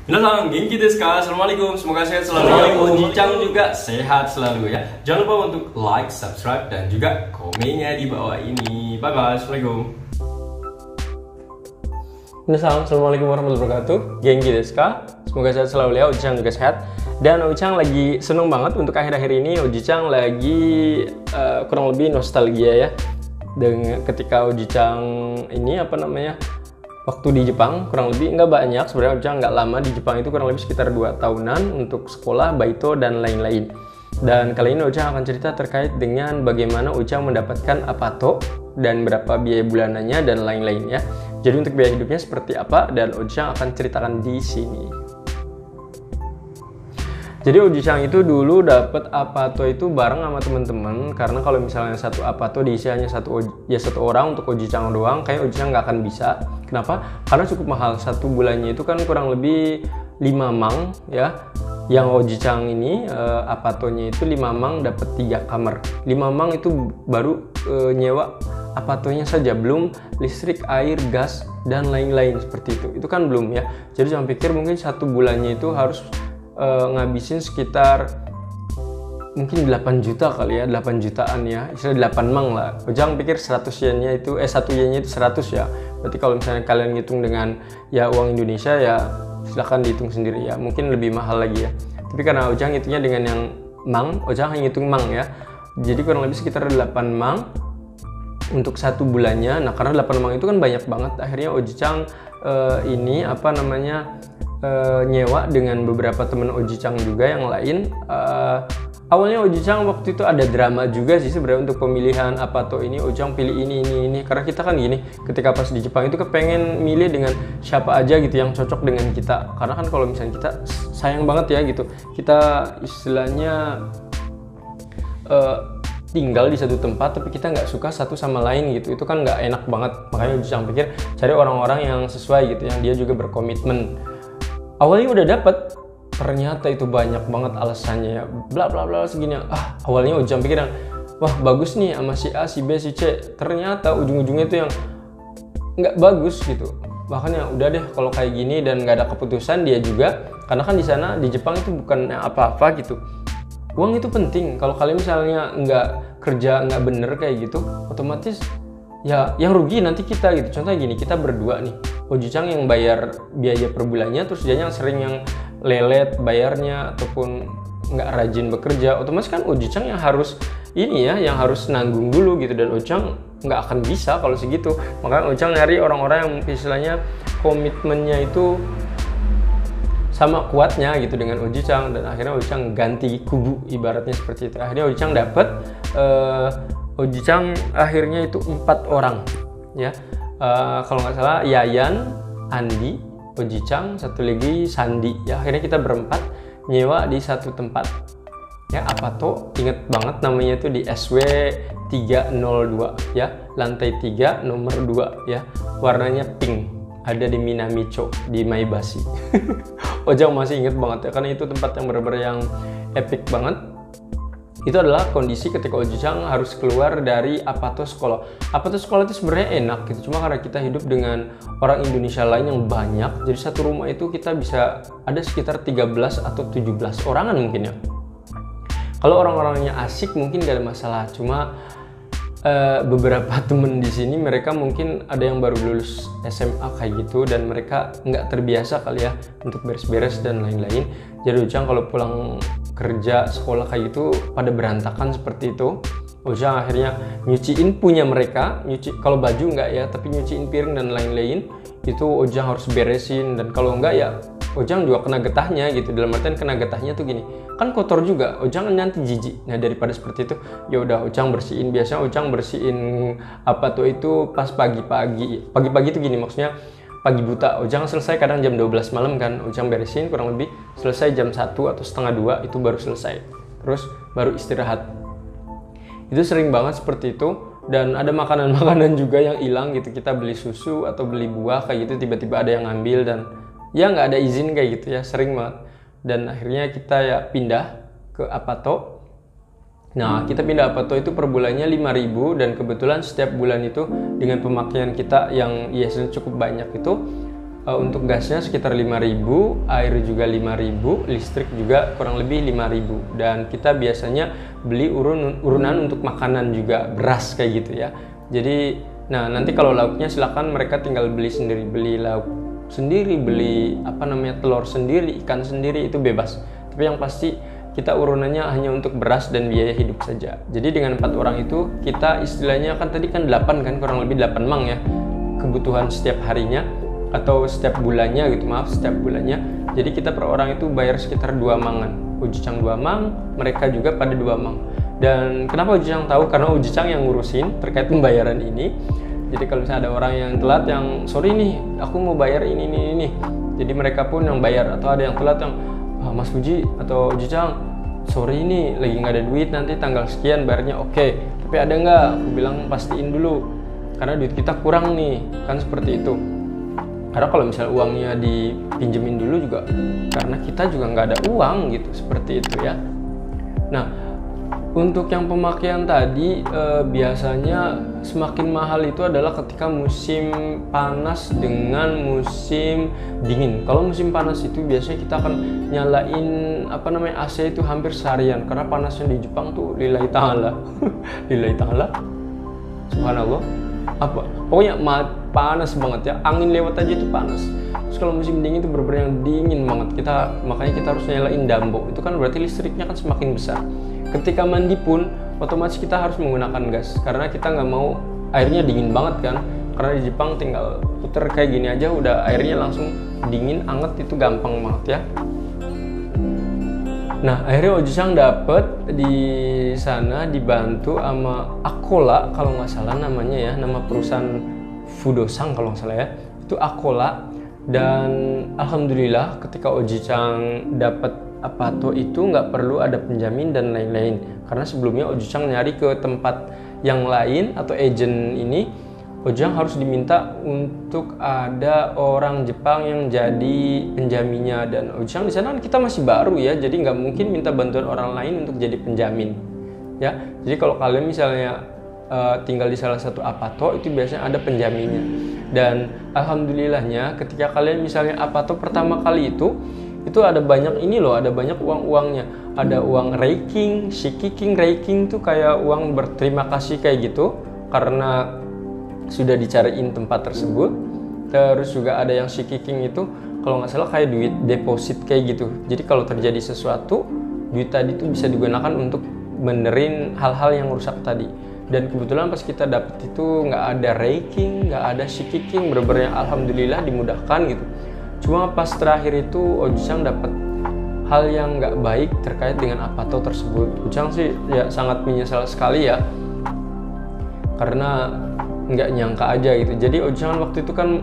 Minasan, genki desu ka? Assalamualaikum, semoga sehat selalu ya. Oji-chan juga sehat selalu ya. Jangan lupa untuk like, subscribe, dan juga komennya di bawah ini. Bye bye, assalamualaikum. Minasan, assalamualaikum warahmatullahi wabarakatuh. Genki desu ka? Semoga sehat selalu ya. Oji-chan juga sehat. Dan Oji-chan lagi seneng banget untuk akhir-akhir ini. Oji-chan lagi kurang lebih nostalgia ya. Dengan ketika Oji-chan ini waktu di Jepang kurang lebih nggak banyak sebenarnya, Oji-chan nggak lama di Jepang itu, kurang lebih sekitar 2 tahunan untuk sekolah, baito, dan lain-lain. Dan kali ini Oji-chan akan cerita terkait dengan bagaimana Oji-chan mendapatkan apato dan berapa biaya bulanannya dan lain-lain ya. Jadi untuk biaya hidupnya seperti apa, dan Oji-chan akan ceritakan di sini. Jadi Oji-chan itu dulu dapat apato itu bareng sama teman-teman, karena kalau misalnya satu apato diisi hanya satu orang untuk Oji-chan doang, kayak Oji-chan nggak akan bisa. Kenapa? Karena cukup mahal, satu bulannya itu kan kurang lebih 5 mang ya. Yang Oji-chan ini apatonya itu 5 mang dapat 3 kamar. 5 mang itu baru nyewa apatonya saja, belum listrik, air, gas, dan lain-lain seperti itu. Itu kan belum ya. Jadi jangan pikir mungkin satu bulannya itu harus ngabisin sekitar mungkin 8 juta kali ya, 8 jutaan ya, istilah 8 mang lah. Jangan pikir 100 yennya itu 1 yennya itu 100 ya. Berarti kalau misalnya kalian ngitung dengan ya uang Indonesia ya silahkan dihitung sendiri ya, mungkin lebih mahal lagi ya. Tapi karena Ojang ngitungnya dengan yang mang, Ojang ngitung mang ya. Jadi kurang lebih sekitar 8 mang untuk satu bulannya. Nah karena 8 mang itu kan banyak banget, akhirnya Oji-chan nyewa dengan beberapa temen Oji-chan juga yang lain. Awalnya Oji-chan waktu itu ada drama juga sih sebenarnya untuk pemilihan apato ini. Oji-chan pilih ini karena kita kan gini, ketika pas di Jepang itu kepengen milih dengan siapa aja gitu yang cocok dengan kita, karena kan kalau misalnya kita sayang banget ya gitu, kita istilahnya tinggal di satu tempat tapi kita nggak suka satu sama lain gitu, itu kan nggak enak banget. Makanya Oji-chan pikir cari orang-orang yang sesuai gitu, yang dia juga berkomitmen. Awalnya udah dapet, ternyata itu banyak banget alasannya ya, bla bla bla segini. Awalnya Oji-chan pikir yang wah bagus nih sama si A, si B, si C. Ternyata ujung-ujungnya itu yang nggak bagus gitu. Bahkan ya udah deh kalau kayak gini, dan nggak ada keputusan dia juga, karena kan di sana di Jepang itu bukan apa-apa gitu. Uang itu penting. Kalau kalian misalnya nggak kerja nggak bener kayak gitu, otomatis ya yang rugi nanti kita gitu. Contohnya gini, kita berdua nih, Oji-chan yang bayar biaya per bulannya, terus dia yang sering yang lelet bayarnya ataupun nggak rajin bekerja, otomatis kan Oji-chan yang harus yang harus nanggung dulu gitu, dan Oji-chan nggak akan bisa kalau segitu. Makanya Oji-chan nyari orang-orang yang istilahnya komitmennya itu sama kuatnya gitu dengan Oji-chan, dan akhirnya Oji-chan ganti kubu ibaratnya seperti itu. Akhirnya Oji-chan dapet Oji-chan akhirnya itu 4 orang ya. Kalau nggak salah Yayan, Andi, Oji-chan, satu lagi Sandi ya. Akhirnya kita berempat nyewa di satu tempat ya, apato, inget banget namanya itu di SW 302 ya, lantai 3 nomor 2 ya, warnanya pink, ada di Minamicho di Maebashi. Ojang masih inget banget ya, karena itu tempat yang benar-benar yang epic banget. Itu adalah kondisi ketika Oji-chan harus keluar dari apato sekolah. Apato sekolah itu sebenarnya enak gitu, cuma karena kita hidup dengan orang Indonesia lain yang banyak, jadi satu rumah itu kita bisa ada sekitar 13 atau 17 orangan mungkin ya. Kalau orang-orangnya asik mungkin gak ada masalah, cuma beberapa temen di sini mereka mungkin ada yang baru lulus SMA kayak gitu, dan mereka nggak terbiasa kali ya untuk beres-beres dan lain-lain. Jadi Oji-chan kalau pulang kerja sekolah kayak gitu pada berantakan seperti itu, Oji-chan akhirnya nyuciin punya mereka, kalau baju nggak ya, tapi nyuciin piring dan lain-lain itu Oji-chan harus beresin. Dan kalau nggak ya Oji-chan juga kena getahnya gitu. Dalam artian kena getahnya tuh gini, kan kotor juga, Oji-chan nanti jijik. Nah daripada seperti itu ya udah Oji-chan bersihin. Biasanya Oji-chan bersihin apato itu pas pagi-pagi itu gini, maksudnya pagi buta. Oji-chan selesai kadang jam 12 malam kan, Oji-chan beresin kurang lebih selesai jam 1 atau setengah 2 itu baru selesai, terus baru istirahat. Itu sering banget seperti itu. Dan ada makanan-makanan juga yang hilang gitu, kita beli susu atau beli buah kayak gitu, tiba-tiba ada yang ngambil dan ya nggak ada izin kayak gitu ya, sering banget. Dan akhirnya kita ya pindah ke apato. Nah kita pindah apato itu per bulannya 5.000, dan kebetulan setiap bulan itu dengan pemakaian kita yang cukup banyak itu untuk gasnya sekitar 5.000, air juga 5.000, listrik juga kurang lebih 5.000. Dan kita biasanya beli urunan untuk makanan juga, beras kayak gitu ya. Jadi nah nanti kalau lauknya silakan mereka tinggal beli sendiri, beli lauk sendiri, beli telur sendiri, ikan sendiri, itu bebas. Tapi yang pasti kita urunannya hanya untuk beras dan biaya hidup saja. Jadi dengan 4 orang itu kita istilahnya kan tadi kan 8 kan, kurang lebih 8 mang ya kebutuhan setiap harinya atau setiap bulannya gitu, setiap bulannya. Jadi kita per orang itu bayar sekitar 2 mangan. Ujicang 2 mang, mereka juga pada 2 mang. Dan kenapa Ujicang tahu? Karena Ujicang yang ngurusin terkait pembayaran ini. Jadi kalau misalnya ada orang yang telat, yang sorry nih aku mau bayar ini. Jadi mereka pun yang bayar. Atau ada yang telat yang Mas Uji atau Ujicang, sorry ini lagi nggak ada duit, nanti tanggal sekian bayarnya. Oke, tapi ada nggak? Aku bilang pastiin dulu karena duit kita kurang nih, kan seperti itu. Karena kalau misalnya uangnya dipinjemin dulu juga, karena kita juga nggak ada uang gitu, seperti itu ya. Nah, untuk yang pemakaian tadi biasanya semakin mahal itu adalah ketika musim panas dengan musim dingin. Kalau musim panas itu biasanya kita akan nyalain AC itu hampir seharian karena panasnya di Jepang tuh lillahi ta'ala. Lillahi ta'ala. Subhanallah. Pokoknya panas banget ya, angin lewat aja itu panas. Terus kalau musim dingin itu benar-benar yang dingin banget, makanya kita harus nyalain dambo. Itu kan berarti listriknya kan semakin besar. Ketika mandi pun otomatis kita harus menggunakan gas karena kita nggak mau airnya dingin banget kan, karena di Jepang tinggal puter kayak gini aja udah airnya langsung dingin, anget, itu gampang banget ya. Nah, akhirnya Ojicang dapet di sana dibantu sama Akola kalau nggak salah namanya ya, nama perusahaan Fudosang kalau nggak salah ya, itu Akola. Dan alhamdulillah ketika Ojicang dapet Apato itu nggak perlu ada penjamin dan lain-lain, karena sebelumnya Ojicang nyari ke tempat yang lain atau agent ini, Ojicang harus diminta untuk ada orang Jepang yang jadi penjaminnya. Dan Ojicang di sana kita masih baru ya, jadi nggak mungkin minta bantuan orang lain untuk jadi penjamin ya. Jadi kalau kalian misalnya tinggal di salah satu Apato itu biasanya ada penjaminnya. Dan alhamdulillahnya ketika kalian misalnya Apato pertama kali itu ada banyak ada banyak uang-uangnya. Ada uang reiking, shikiking. Reiking tuh kayak uang berterima kasih kayak gitu karena sudah dicariin tempat tersebut. Terus juga ada yang shikiking itu kalau nggak salah kayak duit deposit kayak gitu. Jadi kalau terjadi sesuatu, duit tadi tuh bisa digunakan untuk benerin hal-hal yang rusak tadi. Dan kebetulan pas kita dapet itu nggak ada reiking, nggak ada shikiking, bener-bener alhamdulillah dimudahkan gitu. Cuma pas terakhir itu Ojicang dapat hal yang nggak baik terkait dengan Apato tersebut. Ojicang sih ya sangat menyesal sekali ya, karena nggak nyangka aja gitu. Jadi Ojicang waktu itu kan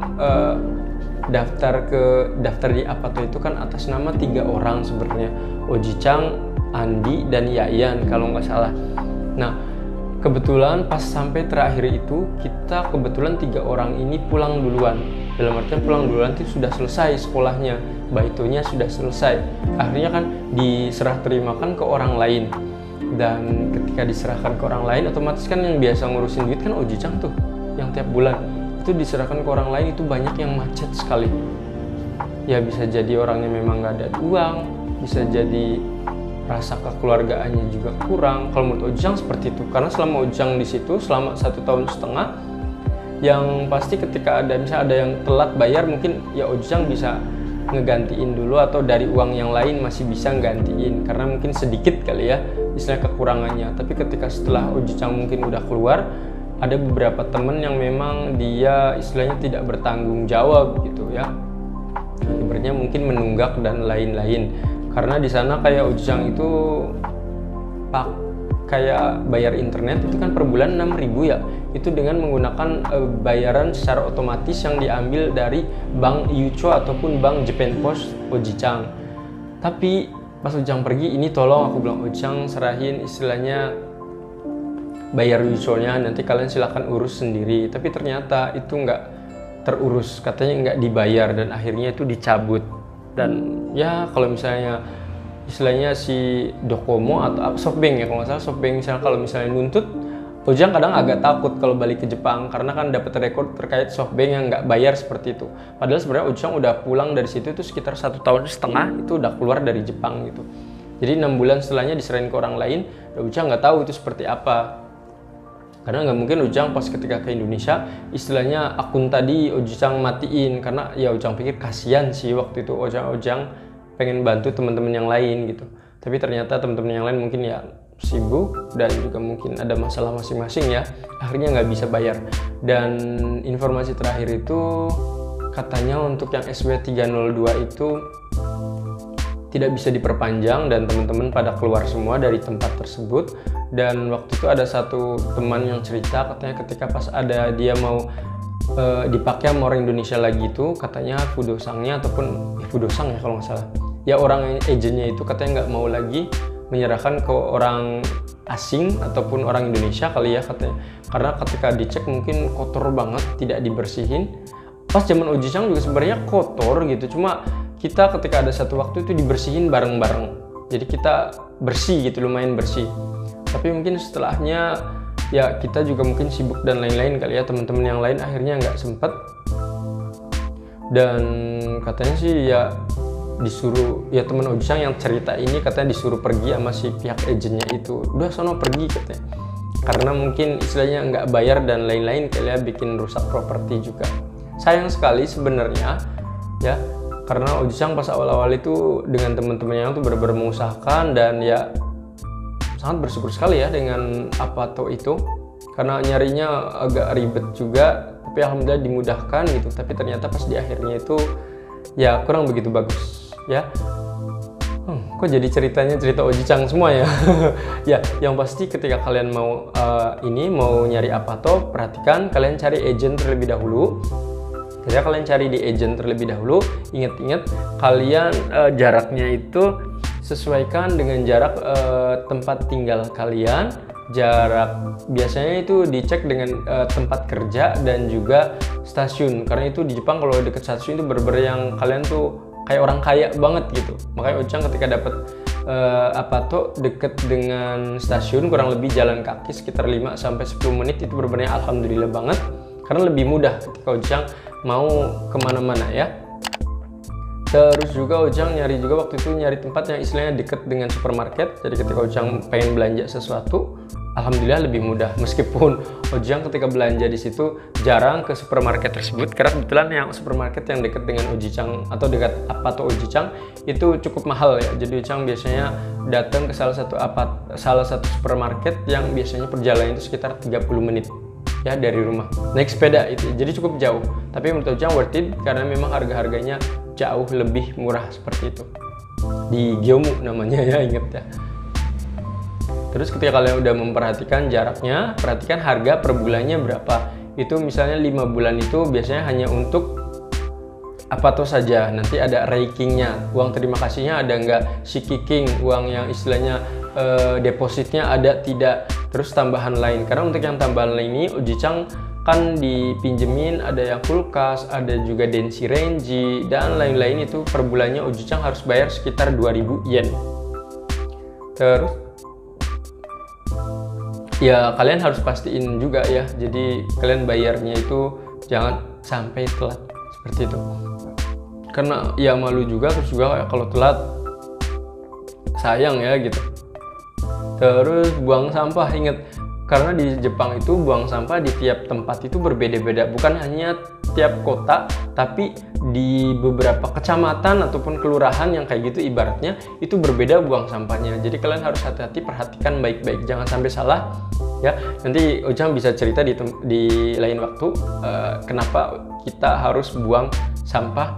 daftar di Apato itu kan atas nama 3 orang sebenarnya, Ojicang, Andi, dan Yayan kalau nggak salah. Nah kebetulan pas sampai terakhir itu kita kebetulan 3 orang ini pulang duluan. Dalam artian pulang duluan itu sudah selesai sekolahnya, baitonya sudah selesai. Akhirnya kan diserah terimakan ke orang lain. Dan ketika diserahkan ke orang lain, otomatis kan yang biasa ngurusin duit kan Ojicang tuh, yang tiap bulan itu diserahkan ke orang lain, itu banyak yang macet sekali. Ya bisa jadi orangnya memang nggak ada uang, bisa jadi rasa kekeluargaannya juga kurang. Kalau menurut Ojicang seperti itu, karena selama Ojicang di situ selama 1,5 tahun, yang pasti ketika misalnya ada yang telat bayar, mungkin ya Ojicang bisa ngegantiin dulu, atau dari uang yang lain masih bisa ngegantiin karena mungkin sedikit kali ya istilah kekurangannya. Tapi ketika setelah Ojicang mungkin udah keluar, ada beberapa temen yang memang dia istilahnya tidak bertanggung jawab gitu ya, ibaratnya mungkin menunggak dan lain-lain. Karena di sana kayak Ojicang itu kayak bayar internet itu kan per bulan 6.000 ya, itu dengan menggunakan bayaran secara otomatis yang diambil dari Bank Yucho ataupun Bank Japan Post Ojicang. Tapi pas Ojicang pergi, ini tolong aku bilang Ojicang serahin istilahnya bayar Yucho-nya, nanti kalian silahkan urus sendiri. Tapi ternyata itu nggak terurus, katanya nggak dibayar dan akhirnya itu dicabut. Dan ya kalau misalnya istilahnya si Docomo atau Softbank ya kalau nggak salah, Softbank misalnya kalau misalnya nuntut Ujang kadang agak takut kalau balik ke Jepang karena kan dapat rekor terkait SoftBank yang nggak bayar seperti itu. Padahal sebenarnya Ujang udah pulang dari situ itu sekitar 1,5 tahun itu udah keluar dari Jepang gitu. Jadi 6 bulan setelahnya diserahin ke orang lain, dan Ujang nggak tahu itu seperti apa. Karena nggak mungkin Ujang pas ketika ke Indonesia istilahnya akun tadi Ujang matiin, karena ya Ujang pikir kasihan sih waktu itu Ujang pengen bantu teman-teman yang lain gitu. Tapi ternyata teman-teman yang lain mungkin ya sibuk dan juga mungkin ada masalah masing-masing ya, akhirnya nggak bisa bayar. Dan informasi terakhir itu katanya untuk yang SW302 itu tidak bisa diperpanjang dan teman-teman pada keluar semua dari tempat tersebut. Dan waktu itu ada satu teman yang cerita katanya ketika pas ada dia mau dipakai sama orang Indonesia lagi itu, katanya Fudosangnya ataupun Fudosang ya kalau nggak salah ya, orang agennya itu katanya nggak mau lagi menyerahkan ke orang asing ataupun orang Indonesia kali ya katanya, karena ketika dicek mungkin kotor banget, tidak dibersihin. Pas zaman Ujicang juga sebenarnya kotor gitu, cuma kita ketika ada satu waktu itu dibersihin bareng-bareng, jadi kita bersih gitu, lumayan bersih. Tapi mungkin setelahnya ya kita juga mungkin sibuk dan lain-lain kali ya, teman-teman yang lain akhirnya nggak sempet. Dan katanya sih ya disuruh, ya temen Ujang yang cerita ini katanya disuruh pergi sama si pihak agennya itu, udah sono pergi katanya, karena mungkin istilahnya nggak bayar dan lain-lain kali ya, bikin rusak properti juga. Sayang sekali sebenarnya ya, karena Ujang pas awal-awal itu dengan teman-temannya itu benar-benar mengusahakan dan ya sangat bersyukur sekali ya dengan Apato itu, karena nyarinya agak ribet juga tapi alhamdulillah dimudahkan gitu. Tapi ternyata pas di akhirnya itu ya kurang begitu bagus ya. Kok jadi ceritanya cerita Ujicang semua ya. Ya, yang pasti ketika kalian mau mau nyari Apato, perhatikan kalian cari agent terlebih dahulu. Ketika kalian cari di agent terlebih dahulu, ingat-ingat kalian jaraknya itu sesuaikan dengan jarak tempat tinggal kalian. Jarak biasanya itu dicek dengan tempat kerja dan juga stasiun, karena itu di Jepang kalau deket stasiun itu bener-bener yang kalian tuh kayak orang kaya banget gitu. Makanya Ujang ketika dapat Apato deket dengan stasiun, kurang lebih jalan kaki sekitar 5-10 menit, itu bener-bener alhamdulillah banget, karena lebih mudah ketika Ujang mau kemana-mana ya. Terus juga Ujang nyari juga waktu itu nyari tempat yang istilahnya deket dengan supermarket, jadi ketika Ujang pengen belanja sesuatu alhamdulillah lebih mudah, meskipun Ujang ketika belanja di situ jarang ke supermarket tersebut karena kebetulan yang supermarket yang dekat dengan Ujicang atau dekat Apato Ujicang itu cukup mahal ya. Jadi Ujang biasanya datang ke salah satu supermarket yang biasanya perjalanan itu sekitar 30 menit ya dari rumah, naik sepeda itu, jadi cukup jauh. Tapi menurut Ujang worth it karena memang harga-harganya jauh lebih murah seperti itu. Di Gyomu namanya ya, inget ya. Terus ketika kalian udah memperhatikan jaraknya, perhatikan harga per bulannya berapa. Itu misalnya 5 bulan itu biasanya hanya untuk Apato saja. Nanti ada rankingnya, uang terima kasihnya ada nggak, shikiking, uang yang istilahnya depositnya ada tidak, terus tambahan lain. Karena untuk yang tambahan lain ini Ujicang kan dipinjemin, ada yang kulkas, ada juga densi renji dan lain-lain, itu per bulannya Ujicang harus bayar sekitar 2000 yen. Terus ya kalian harus pastiin juga ya, jadi kalian bayarnya itu jangan sampai telat seperti itu, karena ya malu juga. Terus juga kalau telat sayang ya gitu. Terus buang sampah, inget karena di Jepang itu buang sampah di tiap tempat itu berbeda-beda, bukan hanya tiap kota tapi di beberapa kecamatan ataupun kelurahan yang kayak gitu ibaratnya itu berbeda buang sampahnya. Jadi kalian harus hati-hati, perhatikan baik-baik, jangan sampai salah ya. Nanti Ujang bisa cerita di lain waktu kenapa kita harus buang sampah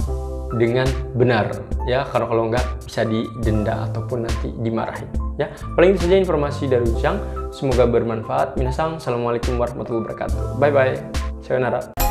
dengan benar ya, karena kalau nggak bisa didenda ataupun nanti dimarahin ya. Paling itu saja informasi dari Ujang, semoga bermanfaat. Minasang, assalamualaikum warahmatullahi wabarakatuh. Bye bye, sayonara.